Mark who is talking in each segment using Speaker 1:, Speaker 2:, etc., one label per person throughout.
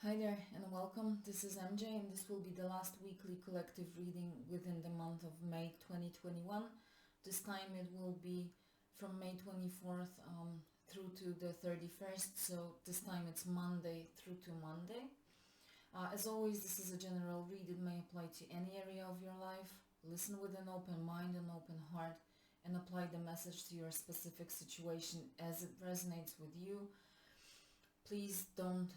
Speaker 1: Hi there and welcome. This is MJ and this will be the last weekly collective reading within the month of May 2021. This time it will be from May 24th through to the 31st, so this time it's Monday through to Monday. As always, this is a general read. It may apply to any area of your life. Listen with an open mind and open heart and apply the message to your specific situation as it resonates with you. Please don't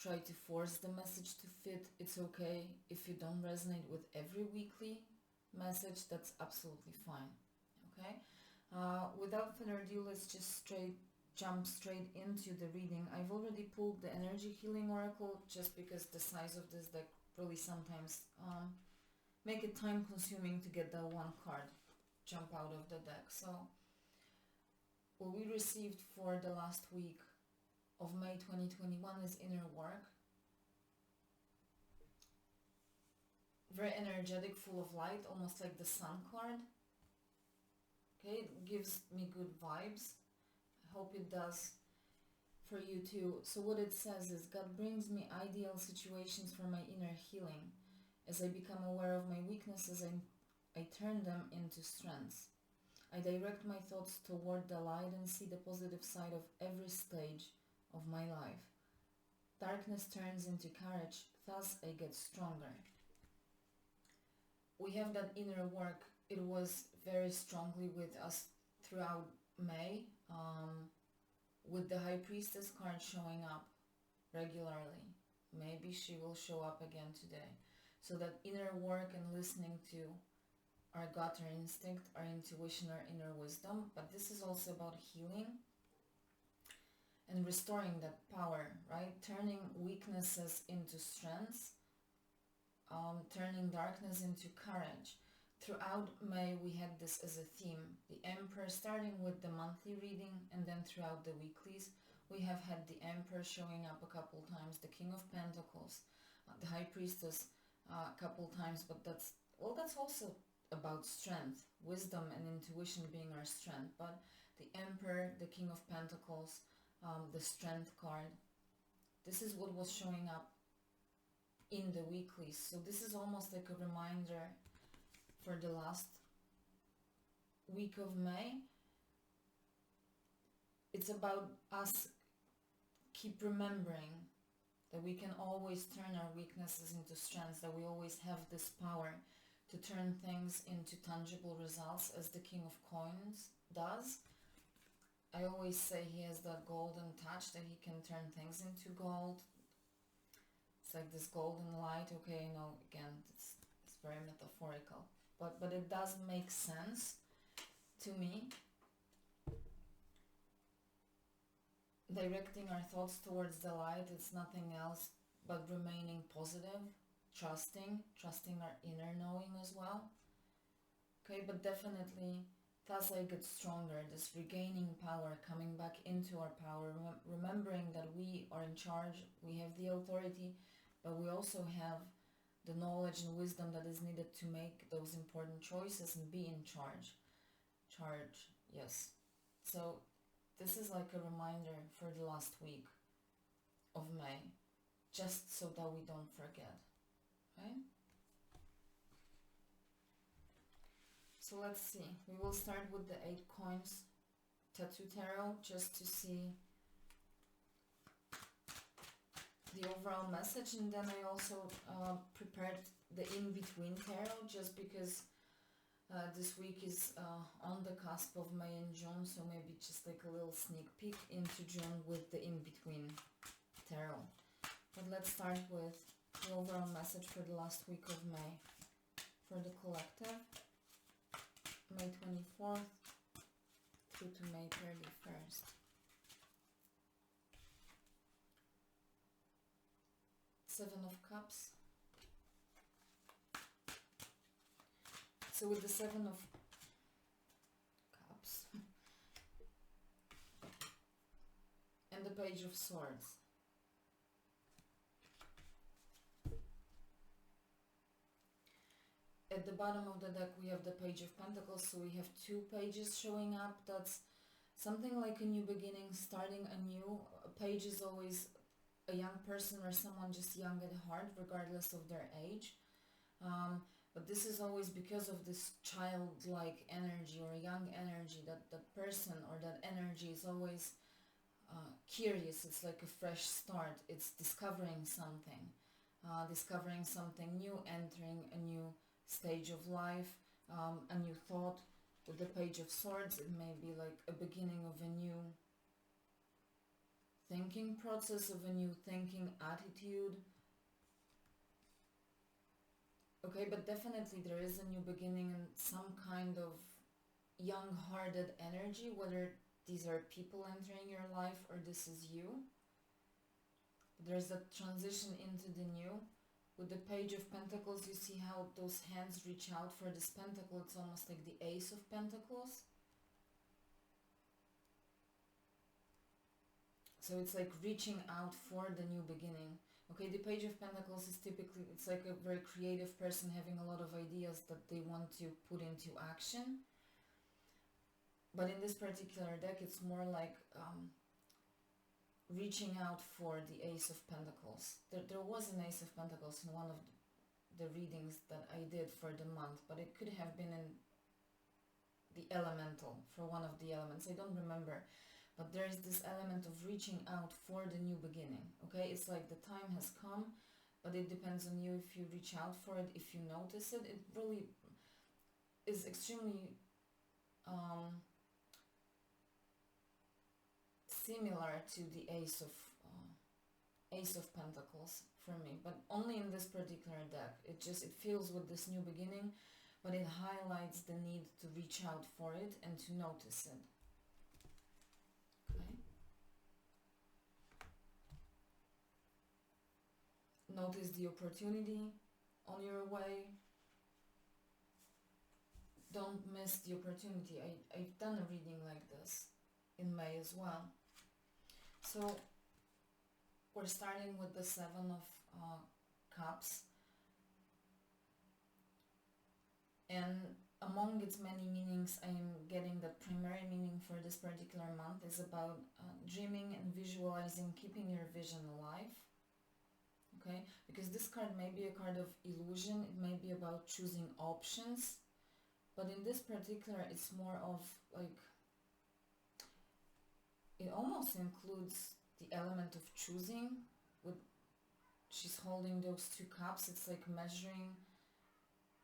Speaker 1: try to force the message to fit. It's okay if you don't resonate with every weekly message. That's absolutely fine. Okay, without further ado, let's just jump straight into the reading. I've already pulled the energy healing oracle just because the size of this deck really sometimes make it time consuming to get that one card jump out of the deck. So what we received for the last week of May 2021 is inner work. Very energetic, full of light, almost like the sun card. Okay, it gives me good vibes. I hope it does for you too. So what it says is, God brings me ideal situations for my inner healing. As I become aware of my weaknesses, I turn them into strengths. I direct my thoughts toward the light and see the positive side of every stage of my life. Darkness turns into courage, thus I get stronger. We have that inner work. It was very strongly with us throughout May, with the High Priestess card showing up regularly. Maybe she will show up again today. So that inner work and listening to our gut, our instinct, our intuition, our inner wisdom. But this is also about healing and restoring that power, right? Turning weaknesses into strengths, turning darkness into courage. Throughout May, we had this as a theme. The Emperor, starting with the monthly reading, and then throughout the weeklies, we have had the Emperor showing up a couple times, the King of Pentacles, the High Priestess a couple times, but that's also about strength, wisdom and intuition being our strength. But the Emperor, the King of Pentacles, the Strength card, this is what was showing up in the weeklies. So this is almost like a reminder for the last week of May. It's about us keep remembering that we can always turn our weaknesses into strengths, that we always have this power to turn things into tangible results, as the King of Coins does. I always say he has that golden touch, that he can turn things into gold. It's like this golden light. Okay, you know, again, it's very metaphorical, but it does make sense to me. Directing our thoughts towards the light, it's nothing else but remaining positive, trusting our inner knowing as well. Okay, but definitely, thus I get stronger, this regaining power, coming back into our power, remembering that we are in charge, we have the authority, but we also have the knowledge and wisdom that is needed to make those important choices and be in charge. Yes. So this is like a reminder for the last week of May, just so that we don't forget, right? So let's see. We will start with the 8 coins tattoo tarot, just to see the overall message, and then I also prepared the in-between tarot, just because this week is on the cusp of May and June, so maybe just like a little sneak peek into June with the in-between tarot. But let's start with the overall message for the last week of May for the collective, May 24th through to May 31st. Seven of Cups. So with the Seven of Cups and the Page of Swords, at the bottom of the deck we have the Page of Pentacles, so we have 2 pages showing up. That's something like a new beginning, starting anew. A page is always a young person or someone just young at heart, regardless of their age. But this is always because of this childlike energy or young energy, that person or that energy is always curious. It's like a fresh start. It's discovering something new, entering a new stage of life, a new thought. With the Page of Swords, it may be like a beginning of a new thinking process, of a new thinking attitude. Okay, but definitely there is a new beginning and some kind of young-hearted energy, whether these are people entering your life or this is you. There's a transition into the new. With the Page of Pentacles, you see how those hands reach out for this pentacle. It's almost like the Ace of Pentacles. So it's like reaching out for the new beginning. Okay, the Page of Pentacles is typically, it's like a very creative person having a lot of ideas that they want to put into action. But in this particular deck, it's more like reaching out for the Ace of Pentacles. There was an Ace of Pentacles in one of the readings that I did for the month, but it could have been in the elemental, for one of the elements. I don't remember. But there is this element of reaching out for the new beginning. Okay, it's like the time has come, but it depends on you if you reach out for it, if you notice it. It really is extremely similar to the Ace of Pentacles for me, but only in this particular deck. It feels with this new beginning, but it highlights the need to reach out for it and to notice it. Okay. Notice the opportunity on your way. Don't miss the opportunity. I've done a reading like this in May as well. So we're starting with the Seven of Cups, and among its many meanings, I am getting the primary meaning for this particular month is about dreaming and visualizing, keeping your vision alive. Okay, because this card may be a card of illusion, it may be about choosing options, but in this particular, it's more of like, it almost includes the element of choosing. With she's holding those two cups, it's like measuring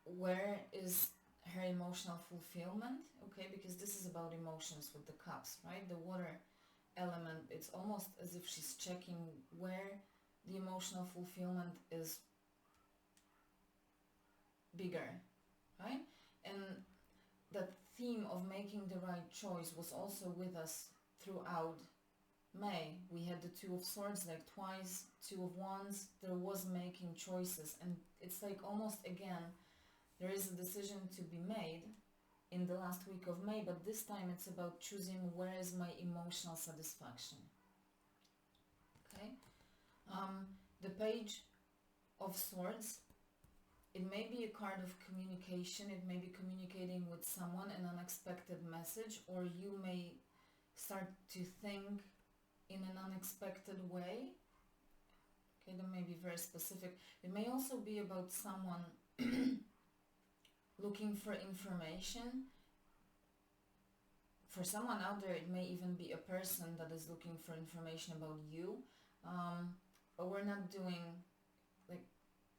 Speaker 1: where is her emotional fulfillment. Okay, because this is about emotions with the cups, right? The water element, it's almost as if she's checking where the emotional fulfillment is bigger, right? And that theme of making the right choice was also with us throughout May. We had the Two of Swords like twice, Two of Wands. There was making choices, and it's like almost again there is a decision to be made in the last week of May, but this time it's about choosing where is my emotional satisfaction. Okay. The Page of Swords, it may be a card of communication. It may be communicating with someone an unexpected message, or you may start to think in an unexpected way. Okay, that may be very specific. It may also be about someone looking for information. For someone out there, it may even be a person that is looking for information about you. But we're not doing like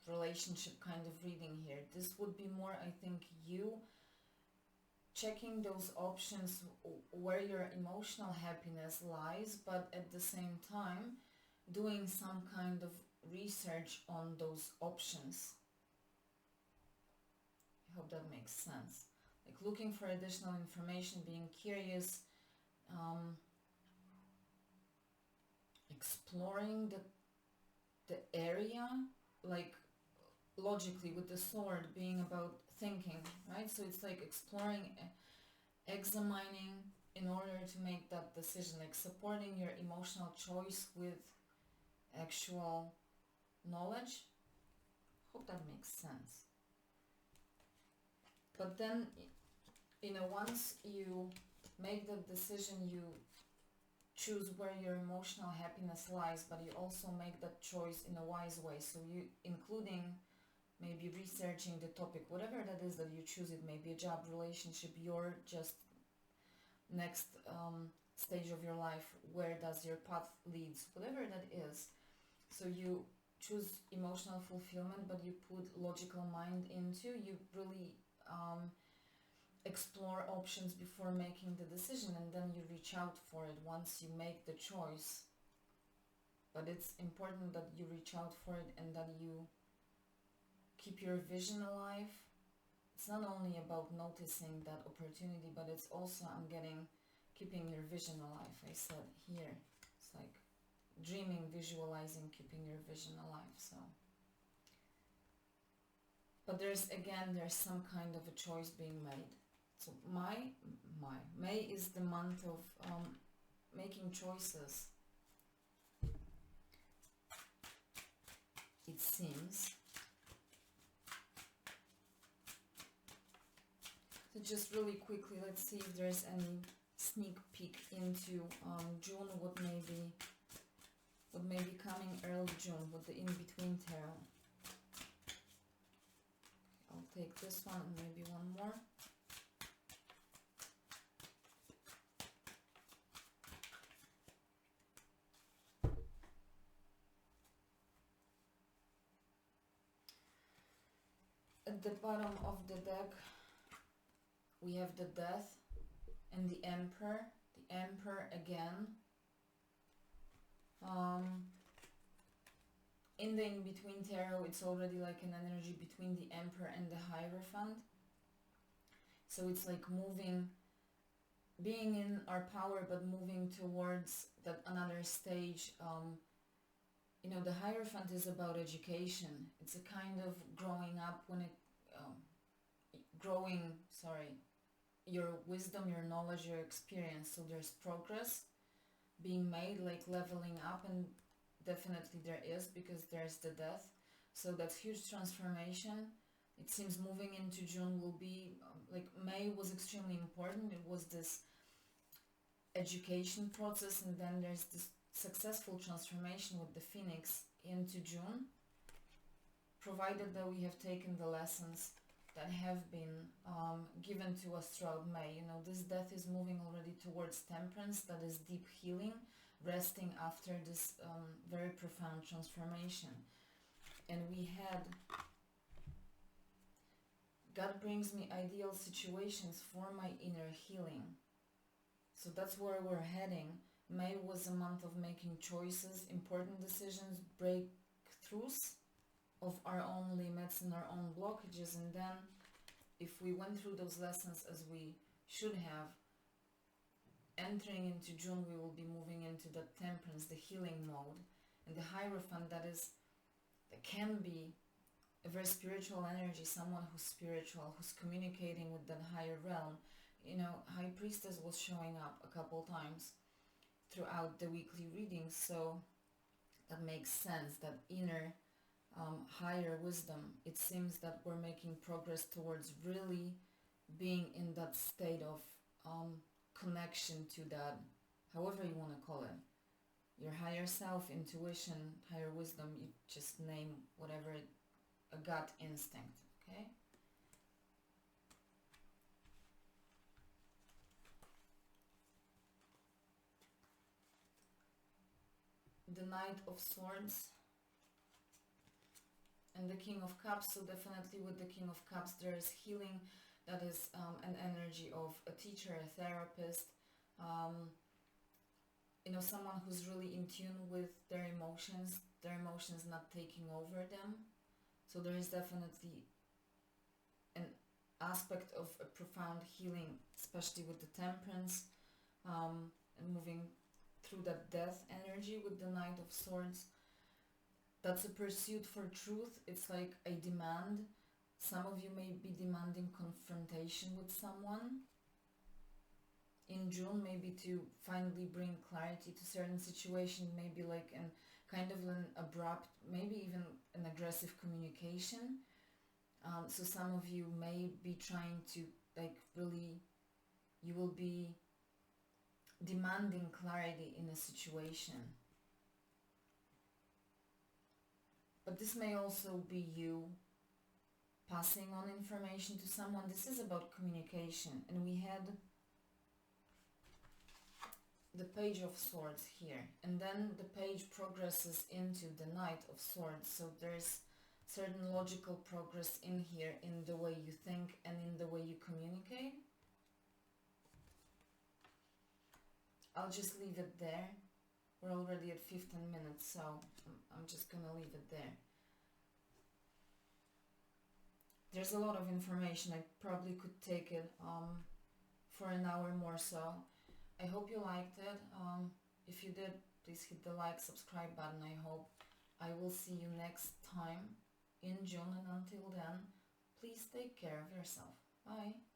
Speaker 1: relationship kind of reading here. This would be more, I think, you checking those options where your emotional happiness lies, but at the same time doing some kind of research on those options. I hope that makes sense. Like looking for additional information, being curious, exploring the area, like logically with the sword being about thinking, right? So it's like exploring, examining in order to make that decision, like supporting your emotional choice with actual knowledge. Hope that makes sense. But then, once you make that decision, you choose where your emotional happiness lies, but you also make that choice in a wise way. So you, including maybe researching the topic, whatever that is that you choose, it may be a job, relationship, your just next stage of your life, where does your path leads, whatever that is. So you choose emotional fulfillment, but you put logical mind into, you really explore options before making the decision, and then you reach out for it once you make the choice. But it's important that you reach out for it and that you keep your vision alive. It's not only about noticing that opportunity, but it's also, I'm getting, keeping your vision alive. I said here, it's like dreaming, visualizing, keeping your vision alive. So, but there's some kind of a choice being made. So May is the month of making choices, it seems. So just really quickly, let's see if there's any sneak peek into June, what may be coming early June with the in-between tarot. I'll take this one and maybe one more. At the bottom of the deck, we have the Death and the Emperor. The Emperor again. In the in-between tarot, it's already like an energy between the Emperor and the Hierophant. So it's like moving, being in our power, but moving towards that another stage. You know, the Hierophant is about education. It's a kind of growing up when it, your wisdom, your knowledge, your experience. So there's progress being made, like leveling up, and definitely there is, because there's the Death. So that's huge transformation. It seems moving into June will be, like May was extremely important. It was this education process, and then there's this successful transformation with the Phoenix into June, provided that we have taken the lessons that have been given to us throughout May. You know, this Death is moving already towards Temperance, that is deep healing, resting after this very profound transformation. And we had, God brings me ideal situations for my inner healing. So that's where we're heading. May was a month of making choices, important decisions, breakthroughs of our own limits and our own blockages. And then if we went through those lessons as we should have, entering into June, we will be moving into the Temperance, the healing mode. And the Hierophant, that can be a very spiritual energy, someone who's spiritual, who's communicating with that higher realm. You know, High Priestess was showing up a couple times throughout the weekly readings, so that makes sense, that inner higher wisdom. It seems that we're making progress towards really being in that state of connection to that, however you want to call it, your higher self, intuition, higher wisdom, you just name whatever, a gut instinct, okay? The Knight of Swords and the King of Cups. So definitely with the King of Cups there is healing, that is an energy of a teacher, a therapist, you know, someone who's really in tune with their emotions not taking over them. So there is definitely an aspect of a profound healing, especially with the Temperance, and moving through that Death energy with the Knight of Swords. That's a pursuit for truth. It's like a demand. Some of you may be demanding confrontation with someone in June, maybe to finally bring clarity to certain situation, maybe like an kind of an abrupt, maybe even an aggressive communication. So some of you may be trying to, like, really, you will be demanding clarity in a situation. But this may also be you passing on information to someone. This is about communication. And we had the Page of Swords here. And then the page progresses into the Knight of Swords. So there's certain logical progress in here in the way you think and in the way you communicate. I'll just leave it there. We're already at 15 minutes, so I'm just gonna leave it there. There's a lot of information. I probably could take it for an hour more so. I hope you liked it. If you did, please hit the like, subscribe button. I hope I will see you next time in June, and until then, please take care of yourself. Bye.